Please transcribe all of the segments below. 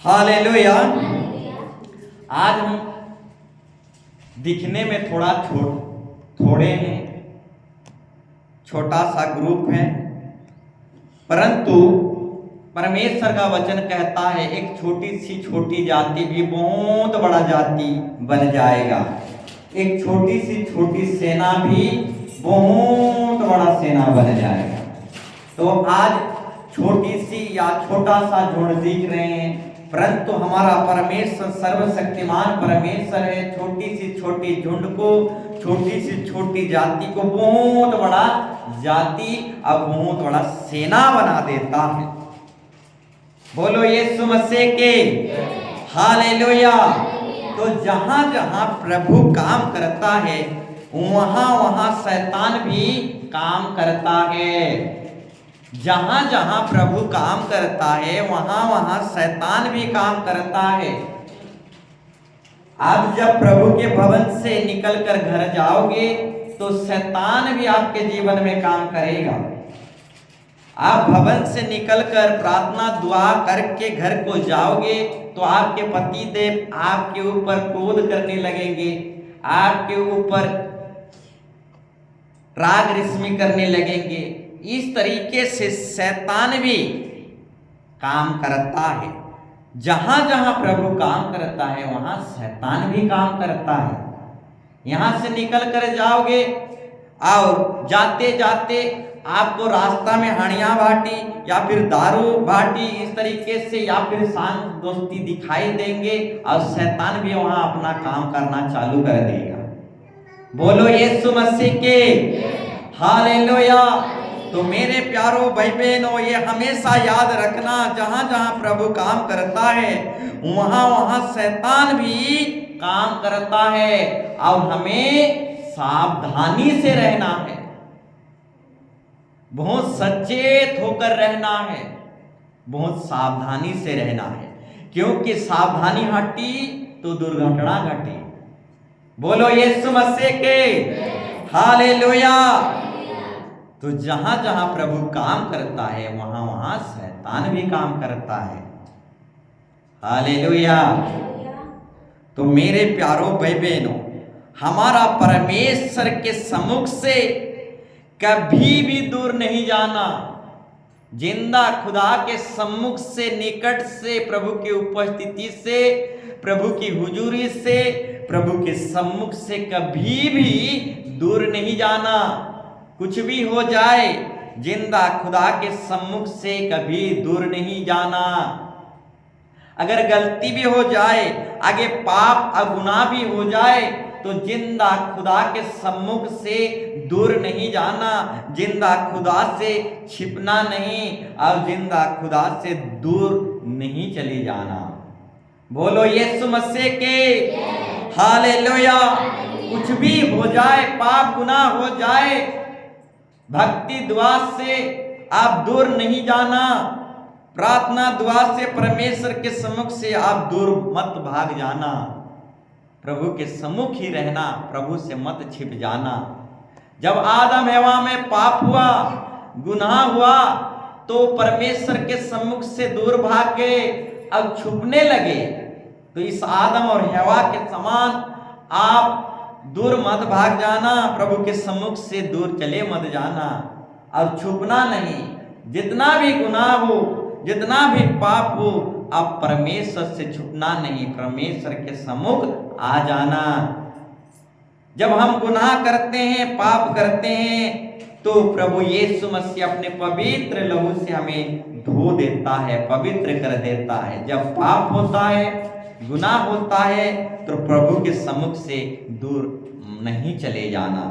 Hallelujah. आज हम दिखने में थोड़े हैं, छोटा सा ग्रुप है, परंतु परमेश्वर का वचन कहता है एक छोटी जाति भी बहुत बड़ा जाति बन जाएगा। एक छोटी सेना भी बहुत बड़ा सेना बन जाएगा। तो आज छोटी सी या छोटा सा झुंड दिख रहे हैं, परंतु हमारा परमेश्वर सर्वशक्तिमान परमेश्वर है। छोटी झुंड को, छोटी जाति को बहुत बड़ा जाति अब बहुत बड़ा सेना बना देता है। बोलो यीशु मसीह के हालेलुया। तो जहां जहां प्रभु काम करता है वहां शैतान भी काम करता है। जहां जहां प्रभु काम करता है वहां शैतान भी काम करता है। आप जब प्रभु के भवन से निकलकर घर जाओगे तो शैतान भी आपके जीवन में काम करेगा। आप भवन से निकलकर प्रार्थना दुआ करके घर को जाओगे तो आपके पति देव आपके ऊपर क्रोध करने लगेंगे, आपके ऊपर राग रिश्मी करने लगेंगे। इस तरीके से शैतान भी काम करता है। जहां जहां प्रभु काम करता है वहां शैतान भी काम करता है। यहां से निकल कर जाओगे और जाते जाते आपको रास्ता में हणिया भाटी या फिर दारू भाटी इस तरीके से या फिर शांत दोस्ती दिखाई देंगे और शैतान भी वहां अपना काम करना चालू कर देगा। बोलो यीशु मसीह के हालेलुया। तो मेरे प्यारो भाई बहनों, ये हमेशा याद रखना, जहां जहां प्रभु काम करता है वहां शैतान भी काम करता है और हमें सावधानी से रहना है, बहुत सचेत होकर रहना है, बहुत सावधानी से रहना है, क्योंकि सावधानी हटी तो दुर्घटना घटी। बोलो यीशु मसीह के हालेलुया। तो जहां जहां प्रभु काम करता है वहां शैतान भी काम करता है। हालेलुया। तो मेरे प्यारो भाई बहनों, हमारा परमेश्वर के सम्मुख से कभी भी दूर नहीं जाना। जिंदा खुदा के सम्मुख से, निकट से, प्रभु की उपस्थिति से, प्रभु की हुजूरी से, प्रभु के सम्मुख से कभी भी दूर नहीं जाना। कुछ भी हो जाए, जिंदा खुदा के सम्मुख से कभी दूर नहीं जाना। अगर गलती भी हो जाए, आगे पाप और गुनाह भी हो जाए तो जिंदा खुदा के सम्मुख से दूर नहीं जाना। जिंदा खुदा से छिपना नहीं और जिंदा खुदा से दूर नहीं चली जाना। बोलो यीशु मसीह के हालेलुया। कुछ भी हो जाए, पाप गुनाह हो जाए, भक्ति दुआ से आप दूर नहीं जाना। प्रार्थना दुआ से परमेश्वर के सम्मुख से आप दूर मत भाग जाना। प्रभु के सम्मुख ही रहना, प्रभु से मत छिप जाना। जब आदम हवा में पाप हुआ, गुनाह हुआ, तो परमेश्वर के सम्मुख से दूर भाग गए, अब छुपने लगे। तो इस आदम और हवा के समान आप दूर मत भाग जाना, प्रभु के सम्मुख से दूर चले मत जाना और छुपना नहीं। जितना भी गुनाह हो, जितना भी पाप हो, अब परमेश्वर से छुपना नहीं, परमेश्वर के सम्मुख आ जाना। जब हम गुनाह करते हैं, पाप करते हैं, तो प्रभु यीशु मसीह अपने पवित्र लहू से हमें धो देता है, पवित्र कर देता है। जब पाप होता है, गुनाह होता है, तो प्रभु के सम्मुख से दूर नहीं चले जाना।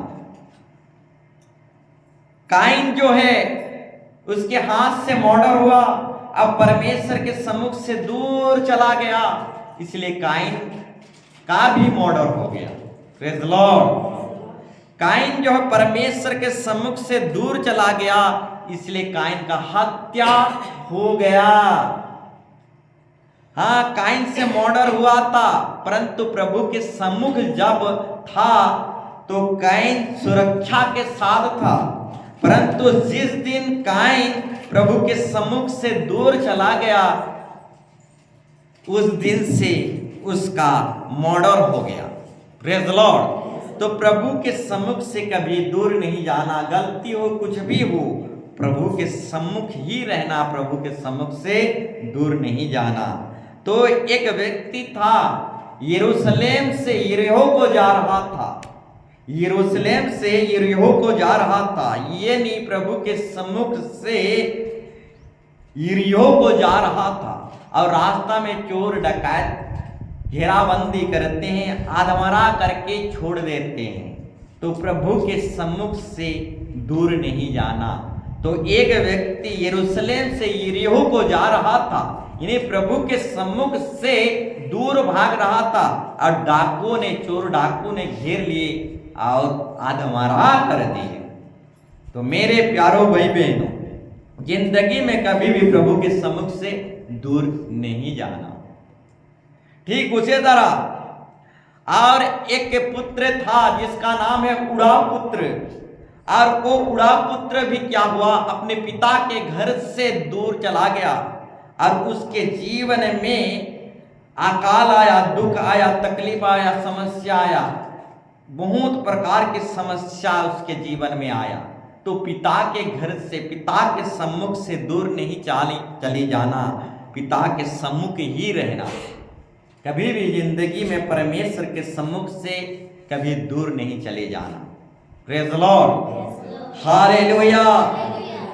काइन जो है उसके हाथ से मर्डर हुआ, अब परमेश्वर के सम्मुख से दूर चला गया, इसलिए काइन का भी मर्डर हो गया। Praise the Lord. काइन जो है परमेश्वर के सम्मुख से दूर चला गया, इसलिए काइन का हत्या हो गया। हाँ, काइन से मर्डर हुआ था, परंतु प्रभु के सम्मुख जब था तो काइन सुरक्षा के साथ था। परंतु जिस दिन काइन प्रभु के सम्मुख से दूर चला गया, उस दिन से उसका मर्डर हो गया। Praise the Lord. तो प्रभु के सम्मुख से कभी दूर नहीं जाना, गलती हो कुछ भी हो, प्रभु के सम्मुख ही रहना, प्रभु के सम्मुख से दूर नहीं जाना। तो एक व्यक्ति था, यरूशलेम से यरीहो को जा रहा था, यरूशलेम से यरीहो को जा रहा था, ये नहीं प्रभु के सम्मुख से यरीहो को जा रहा था, और रास्ता में चोर डकैत घेराबंदी करते हैं, आधमरा करके छोड़ देते हैं। तो प्रभु के सम्मुख से दूर नहीं जाना। तो एक व्यक्ति यरूशलेम से यरीहो को जा रहा था, यानी प्रभु के सम्मुख से दूर भाग रहा था, और डाकुओं ने, चोर डाकू ने घेर लिए और आधमरा कर दिए। तो मेरे प्यारो भाई बहनों, जिंदगी में कभी भी प्रभु के सम्मुख से दूर नहीं जाना। ठीक उसी तरह और एक पुत्र था जिसका नाम है उड़ा पुत्र, और वो उड़ा पुत्र भी क्या हुआ, अपने पिता के घर से दूर चला गया, और उसके जीवन में अकाल आया, दुख आया, तकलीफ आया, समस्या आया, बहुत प्रकार की समस्या उसके जीवन में आया। तो पिता के घर से, पिता के सम्मुख से दूर नहीं चली जाना, पिता के सम्मुख ही रहना। कभी भी जिंदगी में परमेश्वर के सम्मुख से कभी दूर नहीं चले जाना। Praise the Lord, hallelujah.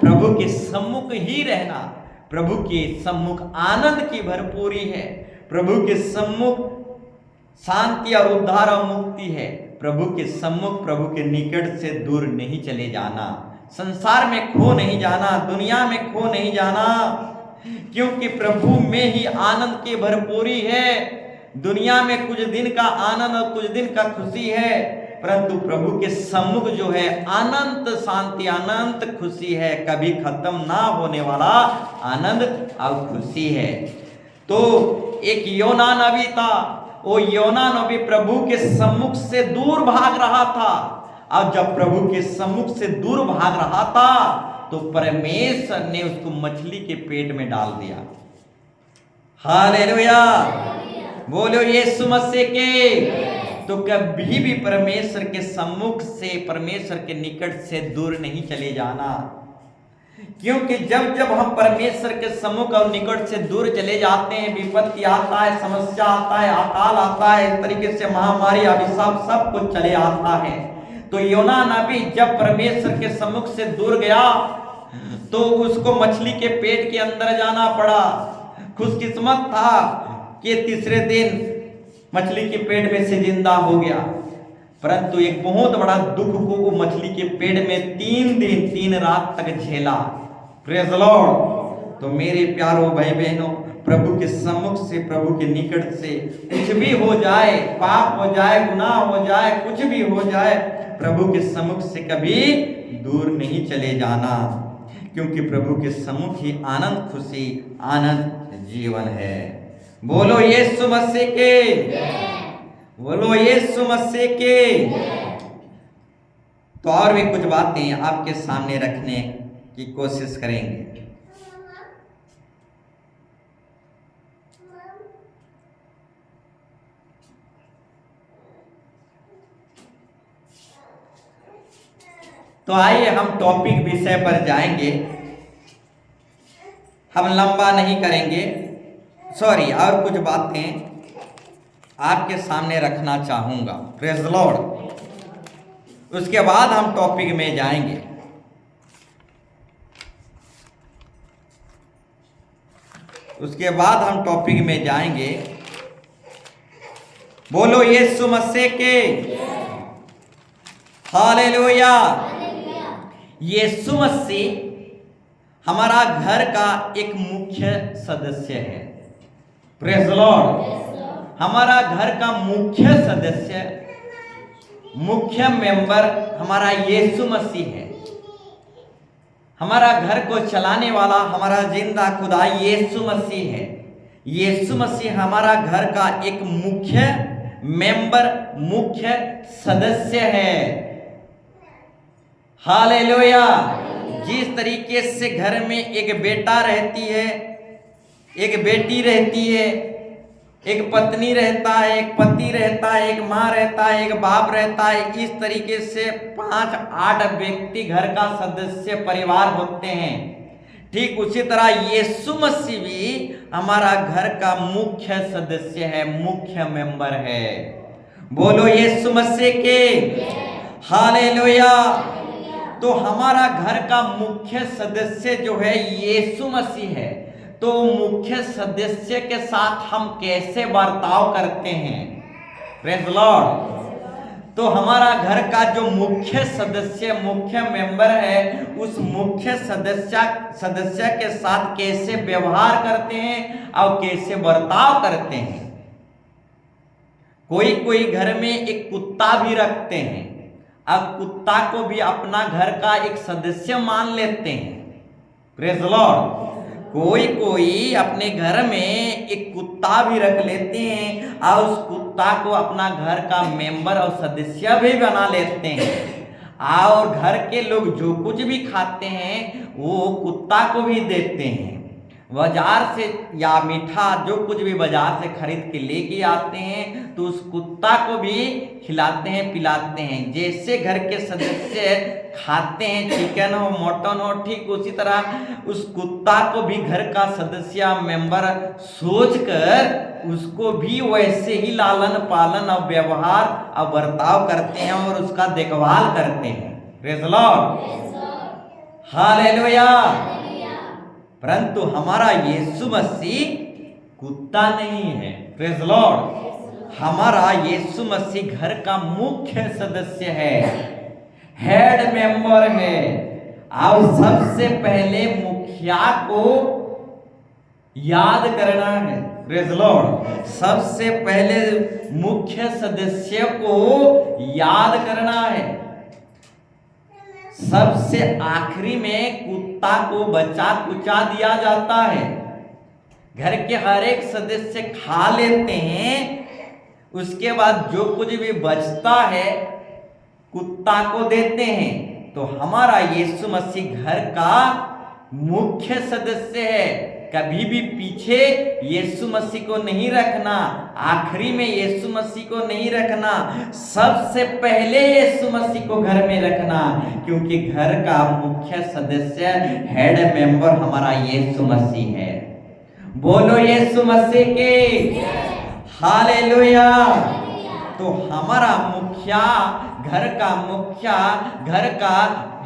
प्रभु के सम्मुख ही रहना। प्रभु के सम्मुख आनंद की भरपूरी है, प्रभु के सम्मुख शांति और उद्धार और मुक्ति है। प्रभु के सम्मुख, प्रभु के निकट से दूर नहीं चले जाना, संसार में खो नहीं जाना, दुनिया में खो नहीं जाना, क्योंकि प्रभु में ही आनंद की भरपूरी है। दुनिया में कुछ दिन का आनंद और कुछ दिन का खुशी है, परंतु प्रभु के सम्मुख जो है अनंत शांति, अनंत खुशी है, कभी खत्म ना होने वाला आनंद और खुशी है। तो एक योना नबी था, वो योना नबी प्रभु के सम्मुख से दूर भाग रहा था, और जब प्रभु के सम्मुख से दूर भाग रहा था तो परमेश्वर ने उसको मछली के पेट में डाल दिया। हालेलुया, बोलो यीशु मसीह के। तो कभी भी परमेश्वर के सम्मुख से, परमेश्वर के निकट से दूर नहीं चले जाना, क्योंकि जब जब हम परमेश्वर के सम्मुख और निकट से दूर चले जाते हैं, विपत्ति आता है, समस्या आता है, अकाल आता है, इस तरीके से महामारी, अभिशाप सब कुछ चले आता है। तो योना नबी जब परमेश्वर के सम्मुख से दूर गया तो उसको मछली के पेट के अंदर जाना पड़ा। खुशकिस्मत था कि तीसरे दिन मछली के पेट में से जिंदा हो गया, परंतु एक बहुत बड़ा दुख को वो मछली के पेट में 3 दिन 3 रात तक झेला। Praise the Lord. तो मेरे प्यारो भाई बहनों, प्रभु के सम्मुख से, प्रभु के निकट से कुछ भी हो जाए, पाप हो जाए, गुनाह हो जाए, कुछ भी हो जाए, प्रभु के सम्मुख से कभी दूर नहीं चले जाना, क्योंकि प्रभु के सम्मुख ही आनंद, खुशी, आनंद जीवन है। बोलो यीशु मसीह के, बोलो यीशु मसीह के। तो और भी कुछ बातें आपके सामने रखने की कोशिश करेंगे। तो आइए हम टॉपिक विषय पर जाएंगे, हम लंबा नहीं करेंगे। सॉरी, और कुछ बातें आपके सामने रखना चाहूंगा। Praise the Lord. उसके बाद हम टॉपिक में जाएंगे। उसके बाद हम टॉपिक में जाएंगे। बोलो यीशु मसीह के, हालेलुया। यीशु मसीह हमारा घर का एक मुख्य सदस्य है। Praise the Lord. हमारा घर का मुख्य सदस्य, मुख्य मेंबर हमारा यीशु मसीह है। हमारा घर को चलाने वाला हमारा जिंदा खुदा यीशु मसीह है। यीशु मसीह हमारा घर का एक मुख्य मेंबर, मुख्य सदस्य है। हालेलुया। जिस तरीके से घर में एक बेटा रहती है, एक बेटी रहती है, एक पत्नी रहता है, एक पति रहता है, एक माँ रहता है, एक बाप रहता है। इस तरीके से 5-8 व्यक्ति घर का सदस्य परिवार होते हैं। ठीक उसी तरह यीशु मसीह भी हमारा घर का मुख्य सदस्य है, मुख्य मेंबर है। बोलो यीशु मसीह के हालेलुया। तो हमारा घर का मुख्य सदस्य जो है यीशु मसीह है। तो मुख्य सदस्य के साथ हम कैसे बर्ताव करते हैं? Praise the Lord. तो हमारा घर का जो मुख्य सदस्य, मुख्य मेंबर है, उस मुख्य सदस्य के साथ कैसे व्यवहार करते हैं और कैसे बर्ताव करते हैं। कोई घर में एक कुत्ता भी रखते हैं, अब कुत्ता को भी अपना घर का एक सदस्य मान लेते हैं। Praise the Lord. कोई अपने घर में एक कुत्ता भी रख लेते हैं और उस कुत्ता को अपना घर का मेंबर और सदस्य भी बना लेते हैं। और घर के लोग जो कुछ भी खाते हैं वो कुत्ता को भी देते हैं। बाजार से या मीठा जो कुछ भी बाजार से खरीद के लेके आते हैं तो उस कुत्ता को भी खिलाते हैं, पिलाते हैं। जैसे घर के सदस्य खाते हैं, चिकन हो, मटन हो, ठीक उसी तरह उस कुत्ता को भी घर का सदस्य, मेंबर सोचकर उसको भी वैसे ही लालन पालन और व्यवहार और बर्ताव करते हैं और उसका देखभाल करते हैं। Praise the Lord, hallelujah. परंतु हमारा यीशु मसीह कुत्ता नहीं है। Praise the Lord. हमारा यीशु मसीह घर का मुख्य सदस्य है, हेड मेंबर है। और सबसे पहले मुखिया को याद करना है। Praise the Lord. सबसे पहले मुख्य सदस्य को याद करना है। सबसे आखिरी में कुत्ता को बचा कुचा दिया जाता है। घर के हर एक सदस्य खा लेते हैं, उसके बाद जो कुछ भी बचता है कुत्ता को देते हैं। तो हमारा यीशु मसीह घर का मुख्य सदस्य है। कभी भी पीछे यीशु मसीह को नहीं रखना, आखिरी में यीशु मसीह को नहीं रखना, सबसे पहले यीशु मसीह को घर में रखना। क्योंकि घर का मुख्य सदस्य, हेड मेंबर हमारा यीशु मसीह है। बोलो यीशु मसीह के हालेलुया। तो हमारा मुखिया, घर का मुखिया, घर का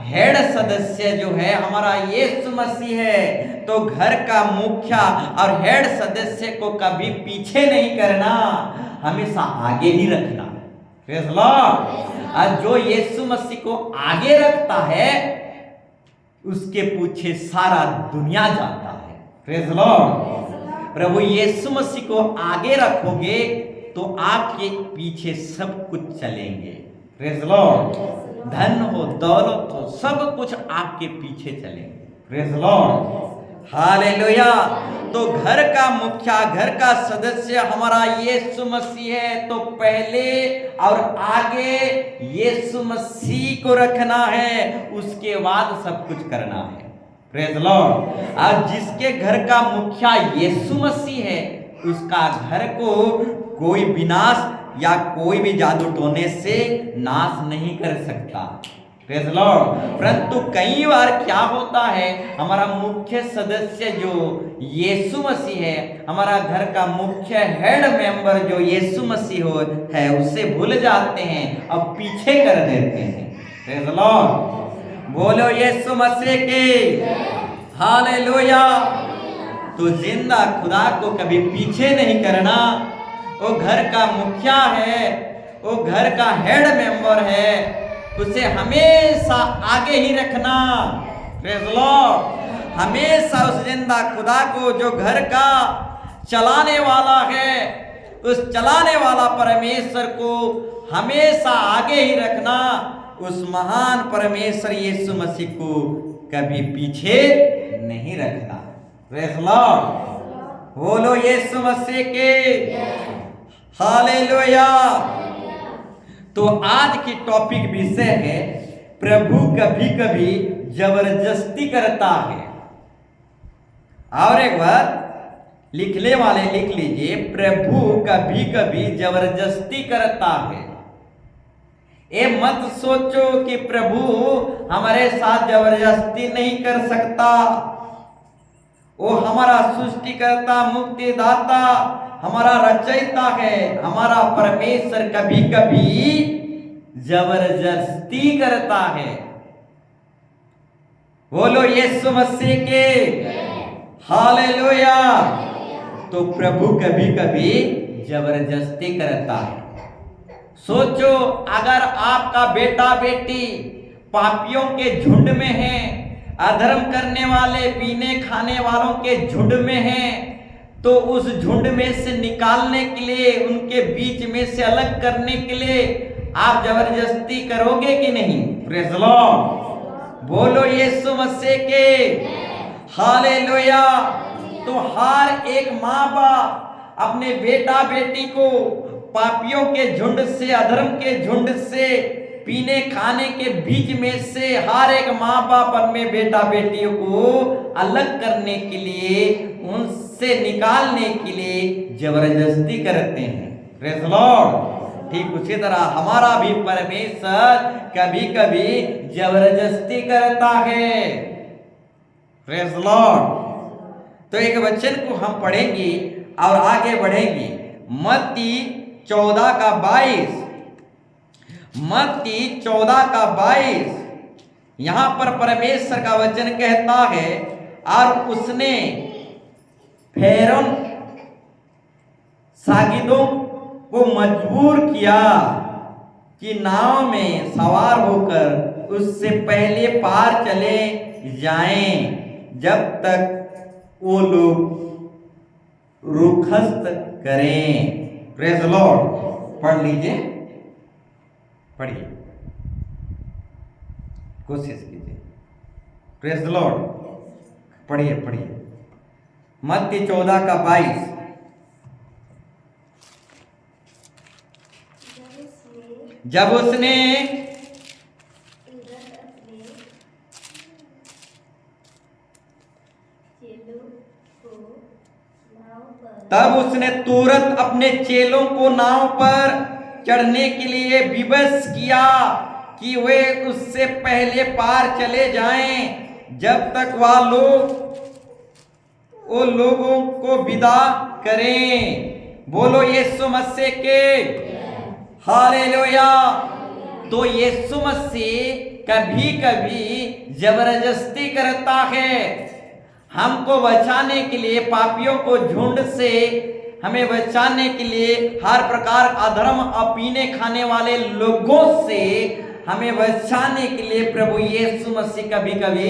हेड सदस्य जो है हमारा यीशु मसीह है। तो घर का मुखिया और हेड सदस्य को कभी पीछे नहीं करना, हमेशा आगे ही रखना। Praise the Lord. और जो यीशु मसीह को आगे रखता है उसके पीछे सारा दुनिया जाता है। Praise the Lord. प्रभु यीशु मसीह को आगे रखोगे तो आपके पीछे सब कुछ चलेंगे। Praise the Lord. धन हो, दौलत हो, सब कुछ आपके पीछे चलेंगे। Praise the Lord, hallelujah. तो घर का मुखिया, घर का सदस्य हमारा यीशु मसीह है। तो पहले और आगे यीशु मसीह को रखना है, उसके बाद सब कुछ करना है। Praise the Lord. और जिसके घर का मुखिया यीशु मसीह है उसका घर को कोई विनाश या कोई भी जादू टोने से नाश नहीं कर सकता। Praise the Lord. परंतु कई बार क्या होता है, हमारा मुख्य सदस्य जो यीशु मसीह है, हमारा घर का मुख्य हेड मेंबर जो यीशु मसीह है, उससे भूल जाते हैं और पीछे कर देते हैं। Praise the Lord. बोलो यीशु मसीह के हालेलुया। तो जिंदा खुदा को कभी पीछे नहीं करना। वो घर का मुखिया है, वो घर का हेड मेंबर है, उसे हमेशा आगे ही रखना। Praise the Lord. हमेशा उस जिंदा खुदा को, जो घर का चलाने वाला है, उस चलाने वाला परमेश्वर को हमेशा आगे ही रखना। उस महान परमेश्वर यीशु मसीह को कभी पीछे नहीं रखना। Praise the Lord. बोलो यीशु मसीह के हालेलुया। तो आज की टॉपिक विषय है, प्रभु कभी कभी जबरदस्ती करता है। और एक बार लिखने वाले लिख लीजिए, प्रभु कभी कभी जबरदस्ती करता है। ये मत सोचो कि प्रभु हमारे साथ जबरदस्ती नहीं कर सकता। वो हमारा सृष्टिकर्ता, मुक्तिदाता, हमारा रचयिता है। हमारा परमेश्वर कभी कभी जबरदस्ती करता है। बोलो यीशु मसीह के हालेलुया। तो प्रभु कभी कभी जबरदस्ती करता है। सोचो, अगर आपका बेटा बेटी पापियों के झुंड में है, अधर्म करने वाले, पीने खाने वालों के झुंड में हैं, तो उस झुंड में से निकालने के लिए, उनके बीच में से अलग करने के लिए आप जबरदस्ती करोगे कि नहीं? Praise the Lord. बोलो यीशु मसीह के हालेलुया। तो हर एक माँ बाप अपने बेटा बेटी को पापियों के झुंड से, अधर्म के झुंड से, पीने खाने के बीच में से हर एक माँ बाप अपने बेटा बेटियों को अलग करने के लिए, उनसे निकालने के लिए जबरदस्ती करते हैं। Praise the Lord. ठीक उसी तरह हमारा भी परमेश्वर कभी कभी जबरदस्ती करता है। Praise the Lord. तो एक वचन को हम पढ़ेंगे और आगे बढ़ेंगे। मत्ती 14 का 22, मत्ती 14 का 22, यहां पर परमेश्वर का वचन कहता है, और उसने फेरोन शागिदों को मजबूर किया कि नाव में सवार होकर उससे पहले पार चले जाएं, जब तक वो लोग रुखसत करें। Praise the Lord. पढ़ लीजिए, पढ़िए, कोशिश कीजिए। Praise the Lord. पढ़िए पढ़िए। मत्ती 14 का 22। जब उसने तब उसने तुरंत अपने चेलों को नाव पर चढ़ने के लिए विवश किया कि वे उससे पहले पार चले जाएं, जब तक वह लोग वो लोगों को विदा करें। बोलो यीशु मसीह के हालेलुया। तो यीशु मसीह कभी कभी जबरदस्ती करता है हमको बचाने के लिए, पापियों को झुंड से हमें बचाने के लिए, हर प्रकार अधर्म और पीने खाने वाले लोगों से हमें बचाने के लिए प्रभु यीशु मसीह कभी कभी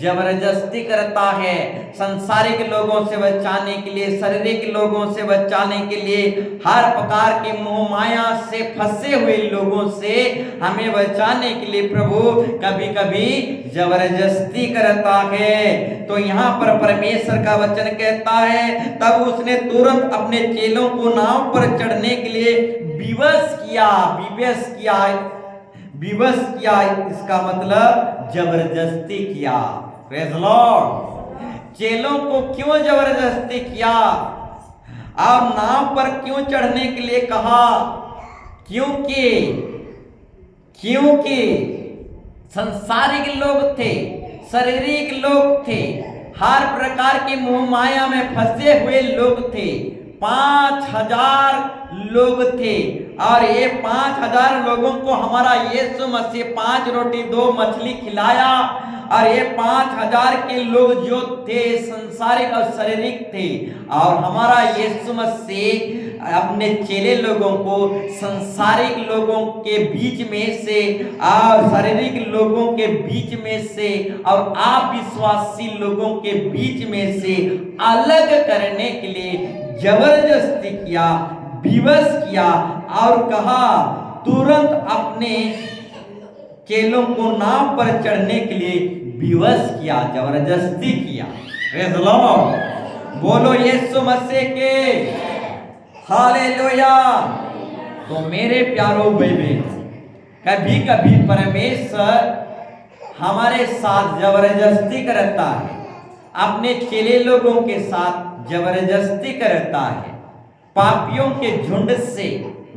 जबरदस्ती करता है। संसारिक लोगों से बचाने के लिए, शारीरिक लोगों से बचाने के लिए, हर प्रकार के मोह माया से फंसे हुए लोगों से हमें बचाने के लिए प्रभु कभी कभी जबरदस्ती करता है। तो यहाँ पर परमेश्वर का वचन कहता है, तब उसने तुरंत अपने चेलों को नाव पर चढ़ने के लिए विवश किया। विवश किया इसका मतलब जबरदस्ती किया। Praise the Lord. चेलों को क्यों जबरदस्ती किया और नाव पर क्यों चढ़ने के लिए कहा? क्योंकि संसारिक लोग थे, शारीरिक लोग थे, हर प्रकार की मोह माया में फंसे हुए लोग थे। 5000 लोग थे और ये 5000 लोगों को हमारा यीशु मसीह 5 रोटी 2 मछली खिलाया। और ये 5000 के लोग जो थे संसारिक और शारीरिक थे, और हमारा यीशु मसीह अपने चेले लोगों को संसारिक लोगों के बीच में से और शारीरिक लोगों के बीच में से और अविश्वासी लोगों के बीच में से अलग करने के लिए जबरदस्ती किया, विवश किया और कहा तुरंत अपने चेलों को नाव पर चढ़ने के लिए विवश किया, जबरदस्ती किया। Praise the Lord. बोलो यीशु मसीह के हालेलुया। तो मेरे प्यारो बेबे, कभी कभी परमेश्वर हमारे साथ जबरदस्ती करता है, अपने चेले लोगों के साथ जबरदस्ती करता है पापियों के झुंड से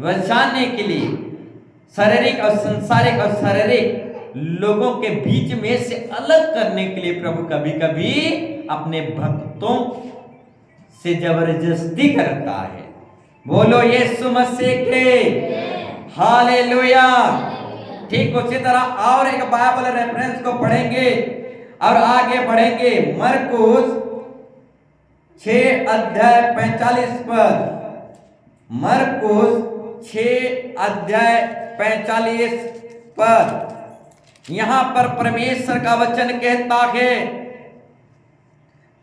बचाने के लिए, शारीरिक और सांसारिक और शारीरिक लोगों के बीच में से अलग करने के लिए प्रभु कभी कभी अपने भक्तों से जबरदस्ती करता है। बोलो यीशु मसीह के हालेलुया। ठीक उसी तरह और एक बाइबल रेफरेंस को पढ़ेंगे और आगे बढ़ेंगे। मरकुस 6 अध्याय 45 पर, मरकुस 6 अध्याय 45 पर यहां पर परमेश्वर का वचन कहता है,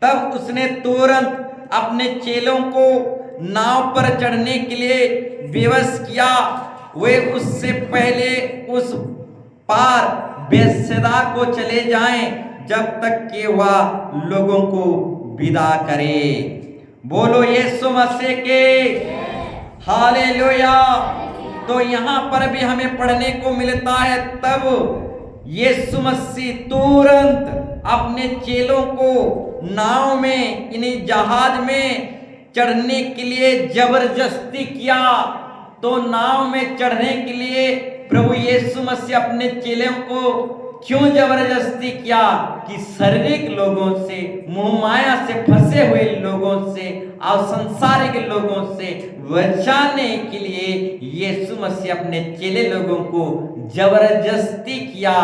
तब उसने तुरंत अपने चेलों को नाव पर चढ़ने के लिए विवश किया। वे उससे पहले उस पार बेसदा को चले जाएं जब तक कि वह लोगों को विदा करे। बोलो यीशु मसीह के हालेलुया। तो यहां पर भी हमें पढ़ने को मिलता है, तब यीशु मसीह तुरंत अपने चेलों को नाव में यानी जहाज में चढ़ने के लिए जबरदस्ती किया। तो नाव में चढ़ने के लिए प्रभु यीशु मसीह अपने चेलों को क्यों जबरदस्ती किया? कि शारीरिक लोगों से, मोह माया से फंसे हुए लोगों से और संसारिक लोगों से बचाने के लिए यीशु मसीह अपने चेले लोगों को जबरदस्ती किया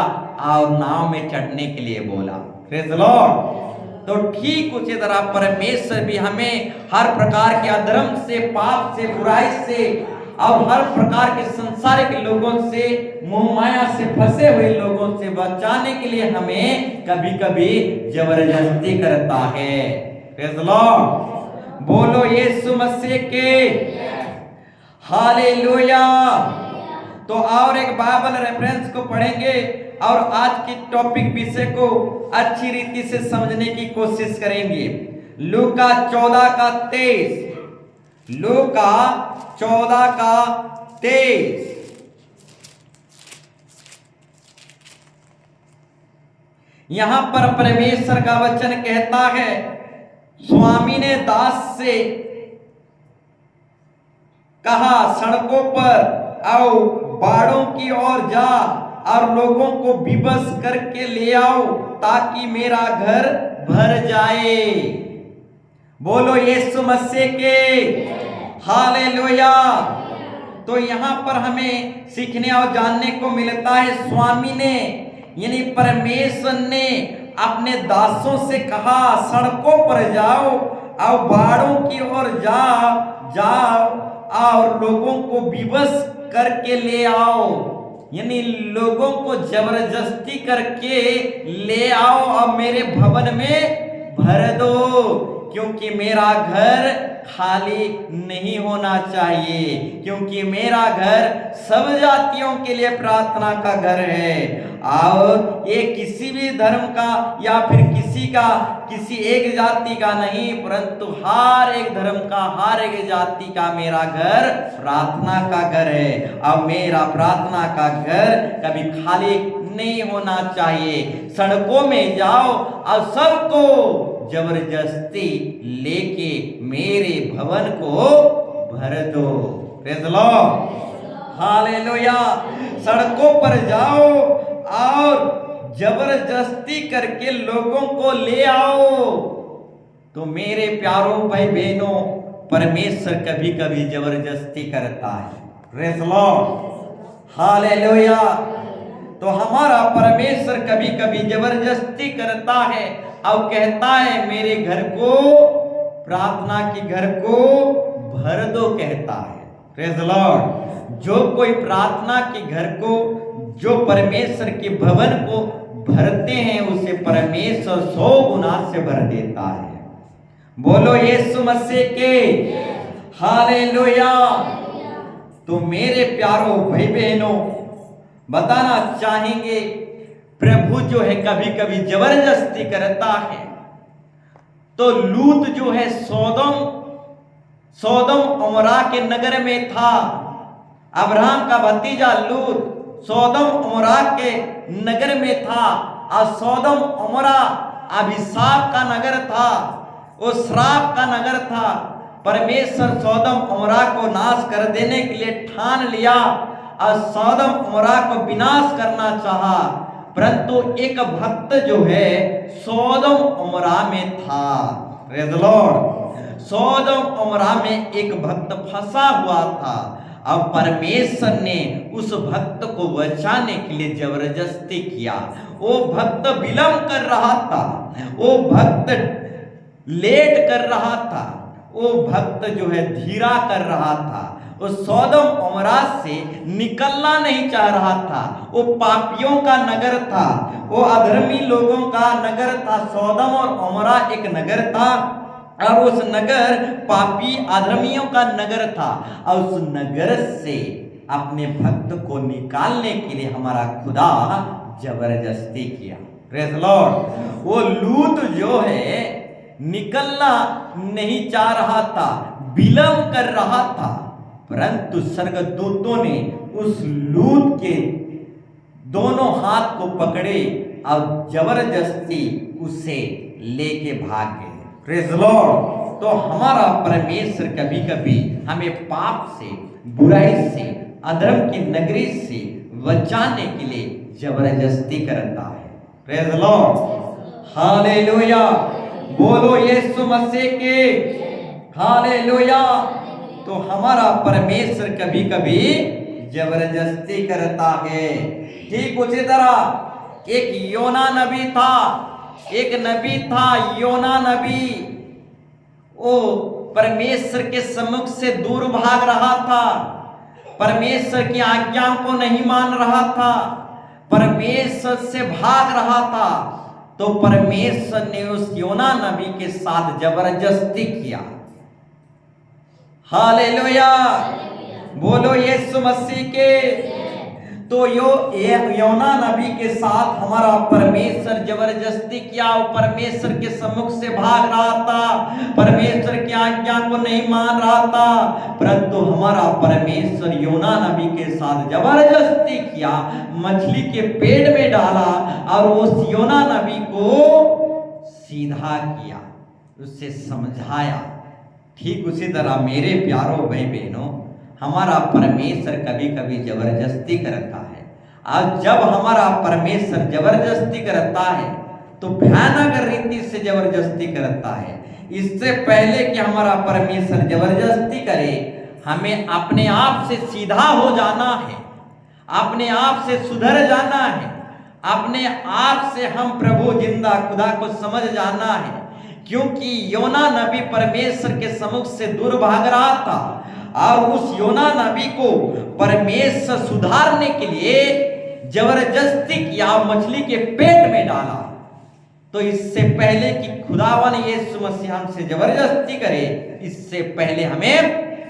और नाव में चढ़ने के लिए बोला। Praise the Lord. तो ठीक उसी तरह परमेश्वर भी हमें हर प्रकार के अधर्म से, पाप से, बुराई से और हर प्रकार के संसारिक लोगों से, मोह माया से फंसे हुए लोगों से बचाने के लिए हमें कभी कभी जबरदस्ती करता है। Praise the Lord. बोलो यीशु मसीह के हालेलुया। तो और एक बाइबल रेफरेंस को पढ़ेंगे और आज की टॉपिक विषय को अच्छी रीति से समझने की कोशिश करेंगे। लूका 14 का 23, लूका 14 का 23। यहां पर परमेश्वर का वचन कहता है, स्वामी ने दास से कहा, सड़कों पर आओ, बाड़ों की ओर जा और लोगों को विवश करके ले आओ ताकि मेरा घर भर जाए। बोलो यीशु मसीह के हालेलुया। तो यहां पर हमें सीखने और जानने को मिलता है, स्वामी ने यानी परमेश्वर ने अपने दासों से कहा, सड़कों पर जाओ और बाड़ों की ओर जाओ और लोगों को विवश करके ले आओ, यानी लोगों को जबरदस्ती करके ले आओ और मेरे भवन में भर दो, क्योंकि मेरा घर खाली नहीं होना चाहिए, क्योंकि मेरा घर सब जातियों के लिए प्रार्थना का घर है। और ये किसी भी धर्म का या फिर किसी एक जाति का नहीं, परंतु हर एक धर्म का, हर एक जाति का मेरा घर प्रार्थना का घर है। और मेरा प्रार्थना का घर कभी खाली नहीं होना चाहिए। सड़कों में जाओ और सबको जबरदस्ती लेके मेरे भवन को भर दो। Praise the Lord hallelujah. सड़कों पर जाओ और जबरदस्ती करके लोगों को ले आओ। तो मेरे प्यारों भाई बहनों, परमेश्वर कभी कभी जबरदस्ती करता है। Praise the Lord hallelujah. तो हमारा परमेश्वर कभी कभी जबरदस्ती करता है और कहता है, मेरे घर को, प्रार्थना के घर को भर दो, कहता है। Praise the Lord. जो कोई प्रार्थना के घर को, जो परमेश्वर के भवन को भरते हैं, उसे परमेश्वर 100 गुना से भर देता है। बोलो यीशु मसीह के हालेलुया। तो मेरे प्यारों भाई बहनों, बताना चाहेंगे, प्रभु जो है कभी कभी जबरदस्ती करता है। तो लूत जो है सोदम उमरा के नगर में था। अब्राहम का भतीजा लूत सोदम उमरा के नगर में था और सोदम उमरा अभिशाप का नगर था। वो श्राप का नगर था। परमेश्वर सौदम उमरा को नाश कर देने के लिए ठान लिया और सौदम उमरा को विनाश करना चाहा, परंतु एक भक्त जो है सौदम उमरा में था। Praise the Lord. सौदम उमरा में एक भक्त फंसा हुआ था। अब परमेश्वर ने उस भक्त को बचाने के लिए जबरदस्ती किया। वो भक्त विलंब कर रहा था, वो भक्त लेट कर रहा था, वो भक्त जो है धीरा कर रहा था। वो सौदम उमरा से निकलना नहीं चाह रहा था। वो पापियों का नगर था, वो अधर्मी लोगों का नगर था। सौदम और उमरा एक नगर था और उस नगर पापी अधर्मियों का नगर था। और उस नगर से अपने भक्त को निकालने के लिए हमारा खुदा जबरदस्ती किया। Praise the Lord. वो लूत जो है निकलना नहीं चाह रहा था, विलंब कर रहा था, परंतु स्वर्गदूतों ने उस लूत के दोनों हाथ को पकड़े और जबरदस्ती उसे लेके भाग गए। Praise the Lord. तो हमारा परमेश्वर कभी कभी हमें पाप से, बुराई से, अधर्म की नगरी से बचाने के लिए जबरदस्ती करता है। Praise the Lord. हालेलुया। बोलो यीशु मसीह के हालेलुया। तो हमारा परमेश्वर कभी कभी जबरदस्ती करता है। ठीक उसी तरह एक योना नबी था, एक नबी था योना नबी। वो परमेश्वर के सम्मुख से दूर भाग रहा था, परमेश्वर की आज्ञाओं को नहीं मान रहा था, परमेश्वर से भाग रहा था। तो परमेश्वर ने उस योना नबी के साथ जबरदस्ती किया। हालेलुया। बोलो यीशु मसीह के। तो योना नबी के साथ हमारा परमेश्वर जबरदस्ती किया। वो परमेश्वर के सम्मुख से भाग रहा था, परमेश्वर की आज्ञा को नहीं मान रहा था, परंतु हमारा परमेश्वर योना नबी के साथ जबरदस्ती किया, मछली के पेट में डाला और उस योना नबी को सीधा किया, उससे समझाया। ठीक उसी तरह मेरे प्यारों भाई बहनों, हमारा परमेश्वर कभी कभी जबरदस्ती करता है। और जब हमारा परमेश्वर जबरदस्ती करता है तो भयानक रीति से जबरदस्ती करता है। इससे पहले कि हमारा परमेश्वर जबरदस्ती करे, हमें अपने आप से सीधा हो जाना है, अपने आप से सुधर जाना है, अपने आप से हम प्रभु जिंदा खुदा को समझ जाना है। क्योंकि योना नबी परमेश्वर के सम्मुख से दूर भाग रहा था और उस योना नबी को परमेश्वर सुधारने के लिए जबरदस्ती किया, मछली के पेट में डाला। तो इससे पहले कि खुदावन यीशु मसीह हमसे जबरदस्ती करे, इससे पहले हमें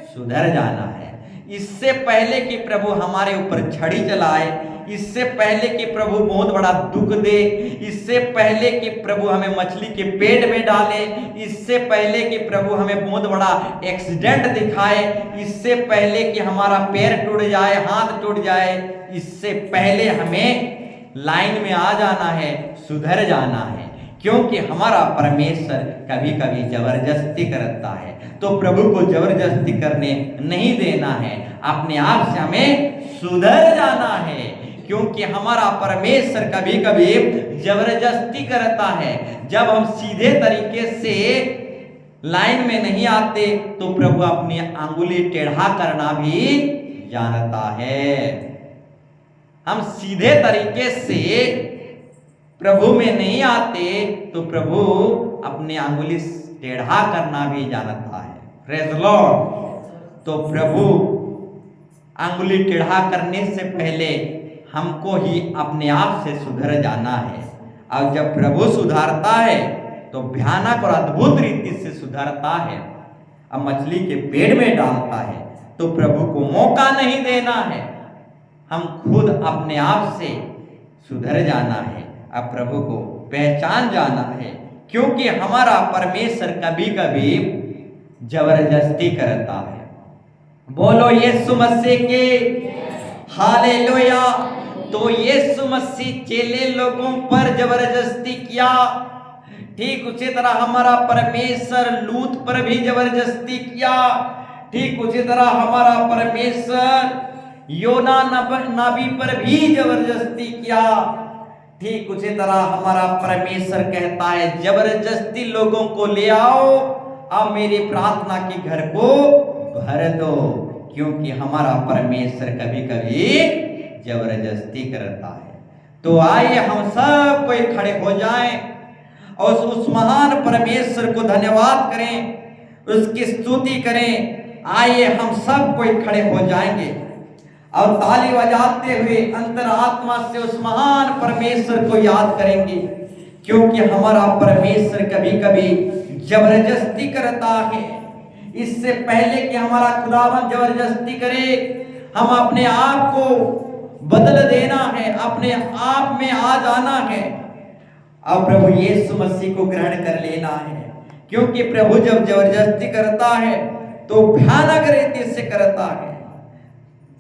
सुधर जाना है। इससे पहले कि प्रभु हमारे ऊपर छड़ी चलाए, इससे पहले कि प्रभु बहुत बड़ा दुख दे, इससे पहले कि प्रभु हमें मछली के पेट में डाले, इससे पहले कि प्रभु हमें बहुत बड़ा एक्सीडेंट दिखाए, इससे पहले कि हमारा पैर टूट जाए, हाथ टूट जाए, इससे पहले हमें लाइन में आ जाना है, सुधर जाना है। क्योंकि हमारा परमेश्वर कभी कभी जबरदस्ती करता है, तो प्रभु को जबरदस्ती करने नहीं देना है, अपने आप से हमें सुधर जाना है। क्योंकि हमारा परमेश्वर कभी कभी जबरदस्ती करता है। जब हम सीधे तरीके से लाइन में नहीं आते तो प्रभु अपनी अंगुली टेढ़ा करना भी जानता है। हम सीधे तरीके से प्रभु में नहीं आते तो प्रभु अपनी अंगुली टेढ़ा करना भी जानता है। Praise the Lord. तो प्रभु अंगुली टेढ़ा करने से पहले हमको ही अपने आप से सुधर जाना है। और जब प्रभु सुधारता है तो भयानक और अद्भुत रीति से सुधारता है। अब मछली के पेट में डालता है तो प्रभु को मौका नहीं देना है, हम खुद अपने आप से सुधर जाना है, अब प्रभु को पहचान जाना है। क्योंकि हमारा परमेश्वर कभी कभी जबरदस्ती करता है। बोलो यीशु मसीह के हालेलुया। तो यीशु मसीह चेले लोगों पर जबरदस्ती किया। ठीक उसी तरह हमारा परमेश्वर लूत पर भी जबरदस्ती किया। ठीक उसी तरह हमारा परमेश्वर योना नबी पर भी जबरदस्ती किया। ठीक उसी तरह हमारा परमेश्वर कहता है जबरदस्ती लोगों को ले आओ, अब मेरी प्रार्थना के घर को भर दो, क्योंकि हमारा परमेश्वर कभी कभी जबरदस्ती करता है। तो आइए हम सब कोई खड़े हो जाएं और उस महान परमेश्वर को धन्यवाद करें, उसकी स्तुति करें। आइए हम सब कोई खड़े हो जाएंगे और ताली बजाते हुए अंतरात्मा से उस महान परमेश्वर को याद करेंगे, क्योंकि हमारा परमेश्वर कभी कभी जबरदस्ती करता है। इससे पहले कि हमारा खुदावन जबरदस्ती करे, हम अपने आप को बदल देना है, अपने आप में आ जाना है और प्रभु यीशु मसीह को ग्रहण कर लेना है। क्योंकि प्रभु जब जबरदस्ती करता है तो भयानक रीति से करता है।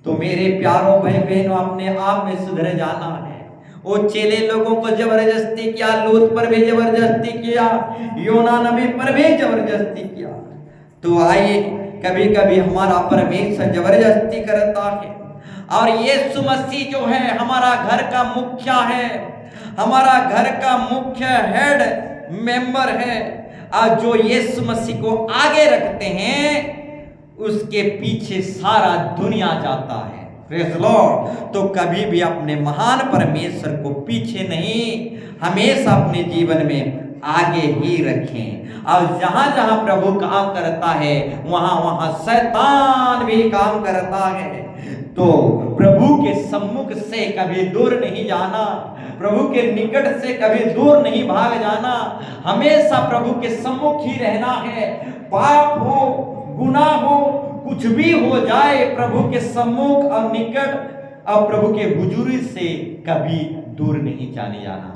तो मेरे प्यारों भाई बहनों, अपने आप में सुधर जाना है। वो चेले लोगों को जबरदस्ती किया, लूत पर भी जबरदस्ती किया, योना नबी पर भी जबरदस्ती किया। तो आइए, कभी कभी हमारा परमेश्वर जबरदस्ती करता है और यीशु मसीह जो है हमारा घर का मुखिया है, हमारा घर का मुख्य हेड मेंबर है, और जो यीशु मसीह को आगे रखते हैं उसके पीछे सारा दुनिया जाता है। Praise Lord. तो कभी भी अपने महान परमेश्वर को पीछे नहीं, हमेशा अपने जीवन में आगे ही रखें। और जहां जहां प्रभु काम करता है वहां वहां शैतान भी काम करता है। तो प्रभु के सम्मुख से कभी दूर नहीं जाना, प्रभु के निकट से कभी दूर नहीं भाग जाना, हमेशा प्रभु के सम्मुख ही रहना है। पाप हो, गुनाह हो, कुछ भी हो जाए, प्रभु के सम्मुख और निकट और प्रभु के हुजूरी से कभी दूर नहीं जाने जाना।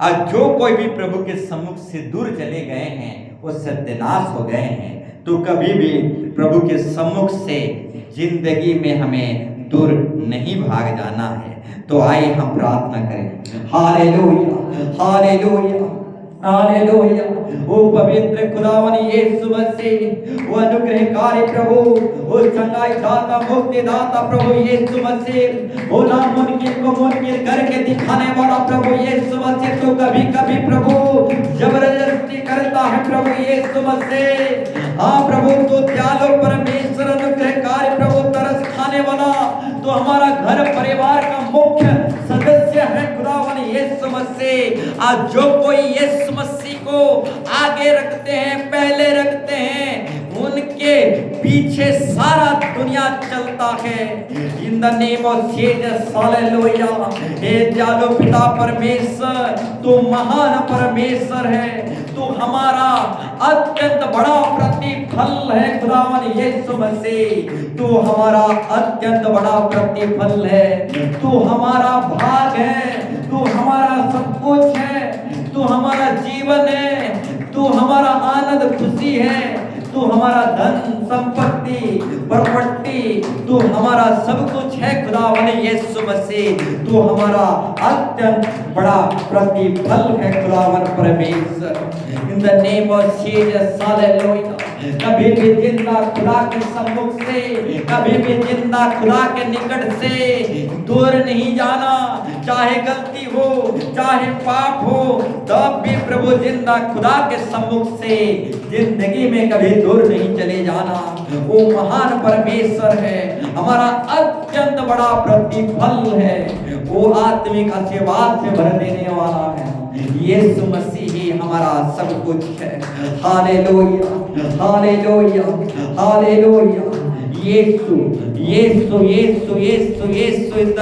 और जो कोई भी प्रभु के सम्मुख से दूर चले गए हैं वो सत्यानाश हो गए हैं। तो कभी भी प्रभु के सम्मुख से जिंदगी में हमें दूर नहीं भाग जाना है। तो आइए हम प्रार्थना करें। Hallelujah, hallelujah, hallelujah. ओ पवित्र खुदावन यीशु मसीह, वो अनुग्रहकारी प्रभु, वो चंगाई दाता, मुक्ति दाता प्रभु यीशु मसीह, वो नामुमकिन को मुमकिन करके दिखाने वाला प्रभु यीशु मसीह, तो कभी कभी प्रभु जबरदस्ती करता है प्रभु यीशु मसीह। हाँ प्रभु, तो दयालु परमेश्वर, अनुग्रहकारी प्रभु, तरस खाने वाला, तो हमारा घर परिवार का मुख्य सदस्य है खुदावन यीशु मसीह। आज जो कोई यीशु मसीह को आगे रखते हैं, पहले रखते हैं, उनके पीछे सारा दुनिया चलता है। In the name of Jesus, hallelujah. हे दयालु पिता परमेश्वर, तो महान परमेश्वर है, तो हमारा अत्यंत बड़ा प्रतिफल है खुदावन यीशु मसीह, तो हमारा अत्यंत बड़ा प्रतिफल है, तो हमारा भाग है, तो हमारा सब कुछ है, तो हमारा जीवन है, तो हमारा आनंद खुशी है, तो हमारा धन संपत्ति प्रॉपर्टी, तो हमारा सब कुछ है खुदावन यीशु मसीह, तो हमारा अत्यंत बड़ा प्रतिफल है खुदावन परमेश्वर। इन the name of Jesus, hallelujah. कभी भी जिंदा खुदा के सम्मुख से, कभी भी जिंदा खुदा के निकट से दूर नहीं जाना। चाहे गलती हो, चाहे पाप हो, तब भी प्रभु जिंदा खुदा के सम्मुख से जिंदगी में कभी दूर नहीं चले जाना। वो महान परमेश्वर है, हमारा अत्यंत बड़ा प्रतिफल है, वो आत्मिक आशीर्वाद से भर देने वाला है। यीशु मसीह ही हमारा सब कुछ है। Hallelujah, hallelujah, hallelujah. Yeshu, Yeshu, Yeshu, Yeshu, यीशु।